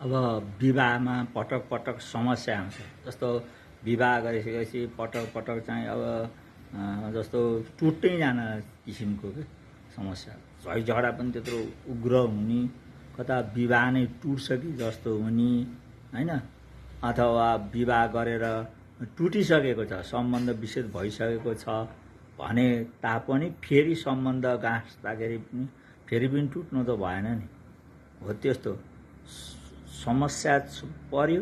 अब विवाहमा पटक पटक समस्या आउँछ। जस्तो विवाह गरिसकेपछि पटक पटक चाहिँ अब जस्तो टुट्दै जान किसिमको के समस्या, झैझगडा पनि त्यत्रो उग्र हुने, कता विवाह नै टुट्छ कि जस्तो हुने होइन, अथवा विवाह गरेर टुटिसकेको छ, सम्बन्ध विच्छेद भइसकेको छ भने तापनि फेरि सम्बन्ध गाँस्दाखेरि पनि फेरि पनि टुट्नु त भएन नि। हो त्यस्तो समस्या पर्यो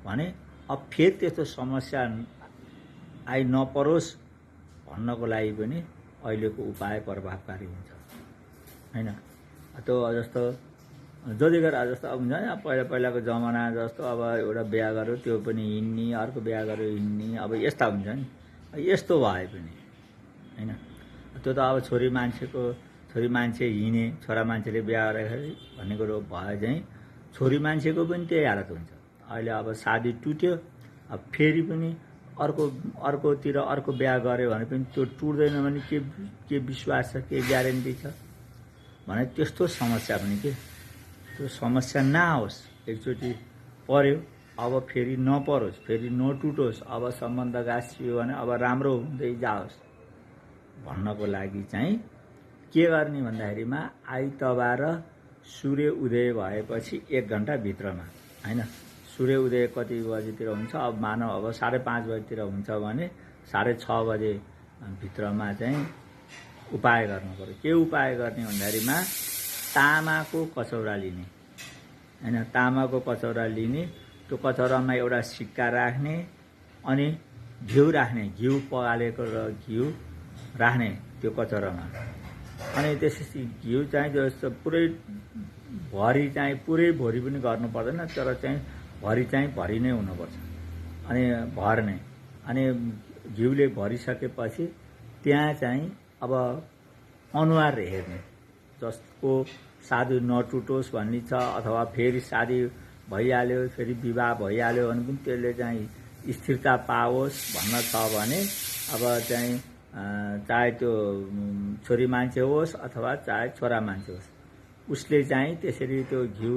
भने अब फेरि त्यस्तो समस्या आइ नपरोस् भन्नको लागि पनि अहिलेको उपाय प्रभावकारी हुन्छ होइन। त्यो जस्तो जतिखेर जस्तो अब हुन्छ नि, पहिला पहिलाको जमाना जस्तो अब एउटा बिहा गर्यो त्यो पनि हिँड्ने, अर्को बिहा गर्यो हिँड्ने, अब यस्ता हुन्छ नि। यस्तो भए पनि होइन, त्यो त अब छोरी मान्छे हिँडे, छोरा मान्छेले बिहा गर्दाखेरि भन्ने कुरो भए चाहिँ छोरी मान्छेको पनि त्यही हालत हुन्छ। अहिले अब शादी टुट्यो, अब फेरि पनि अर्कोतिर अर्को बिहा गऱ्यो भने पनि त्यो टुट्दैन भने के विश्वास छ, के ग्यारेन्टी छ भने त्यस्तो समस्या पनि के त्यो समस्या नआओस्। एकचोटि पर्यो अब फेरि नपरोस्, फेरि नटुटोस्, अब सम्बन्ध गाँसियो भने अब राम्रो हुँदै जाओस् भन्नको लागि चाहिँ के गर्ने भन्दाखेरिमा आइतबार सूर्य उदय भएपछि 1 घन्टा भित्रमा होइन, सूर्य उदय कति बजीतिर हुन्छ, अब मानव अब 5:30 बजीतिर हुन्छ भने 6:30 बजे भित्रमा चाहिँ उपाय गर्नु पर्यो। के उपाय गर्ने भन्दाखेरिमा तामाको कचौरा लिने होइन, तामाको कचौरा लिने, त्यो कचौरामा एउटा सिक्का राख्ने अनि घिउ राख्ने, घिउ पगालेको र घिउ राख्ने त्यो कचौरामा। अनि त्यसपछि घिउ चाहिँ जस्तो पुरै भरि चाहिँ पुरै भरि पनि गर्नु पर्दैन, तर चाहिँ भरि चाहिँ भरि नै हुनुपर्छ अनि भर्ने। अनि घिउले भरिसकेपछि त्यहाँ चाहिँ अब अनुहार हेर्ने, जसको शादी नटुटोस् भन्ने छ अथवा फेरि शादी भइहाल्यो, फेरि विवाह भइहाल्यो भने पनि त्यसले चाहिँ स्थिरता पाओस् भन्न छ भने अब चाहिँ चाहे त्यो छोरी मान्छे होस् अथवा चाहे छोरा मान्छे होस्, उसले चाहिँ त्यसरी त्यो घिउ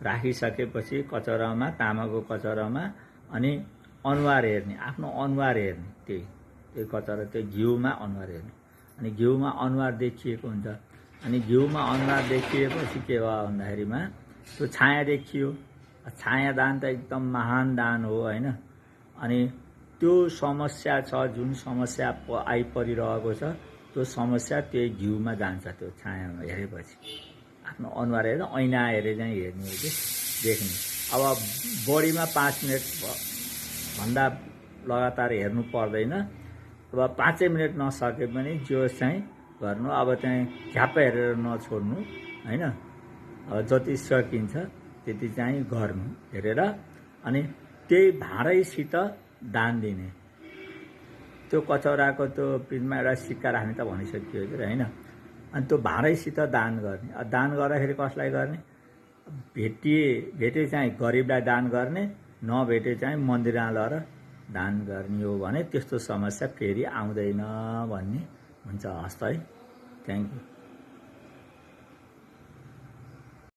राखिसकेपछि कचौरामा, तामाको कचौरामा अनि अनुहार हेर्ने, आफ्नो अनुहार हेर्ने, त्यही कचौरा त्यो घिउमा अनुहार हेर्ने। अनि घिउमा अनुहार देखिएको हुन्छ। अनि घिउमा अनुहार देखिएपछि के भयो भन्दाखेरिमा त्यो छाया देखियो। छाया दान त एकदम महान दान हो होइन। अनि त्यो समस्या छ, जुन समस्या आइपरिरहेको छ त्यो समस्या त्यही घिउमा जान्छ। त्यो छायामा हेरेपछि आफ्नो अनुहार हेरेर ऐना हेरे चाहिँ हेर्ने हो कि देख्ने। अब बढीमा 5 मिनट भन्दा लगातार हेर्नु पर्दैन। अब 5 मिनट नसके पनि जो चाहिँ गर्नु, अब चाहिँ झ्याप्प हेरेर नछोड्नु होइन। अब जति सकिन्छ त्यति चाहिँ गर्नु हेरेर। अनि त्यही भाँडैसित दान दिने। त्यो कचौराको त्यो पिठमा एउटा सिक्का राख्ने त भनिसकियो होइन। अनि त्यो भाँडैसित दान गर्ने। दान गर्दाखेरि कसलाई गर्ने, भेटे चाहिँ गरिबलाई दान गर्ने, नभेटे चाहिँ मन्दिरमा लगेर दान गर्ने हो भने त्यस्तो समस्या फेरि आउँदैन भन्ने हुन्छ। हस्त है, थ्याङ्क यू।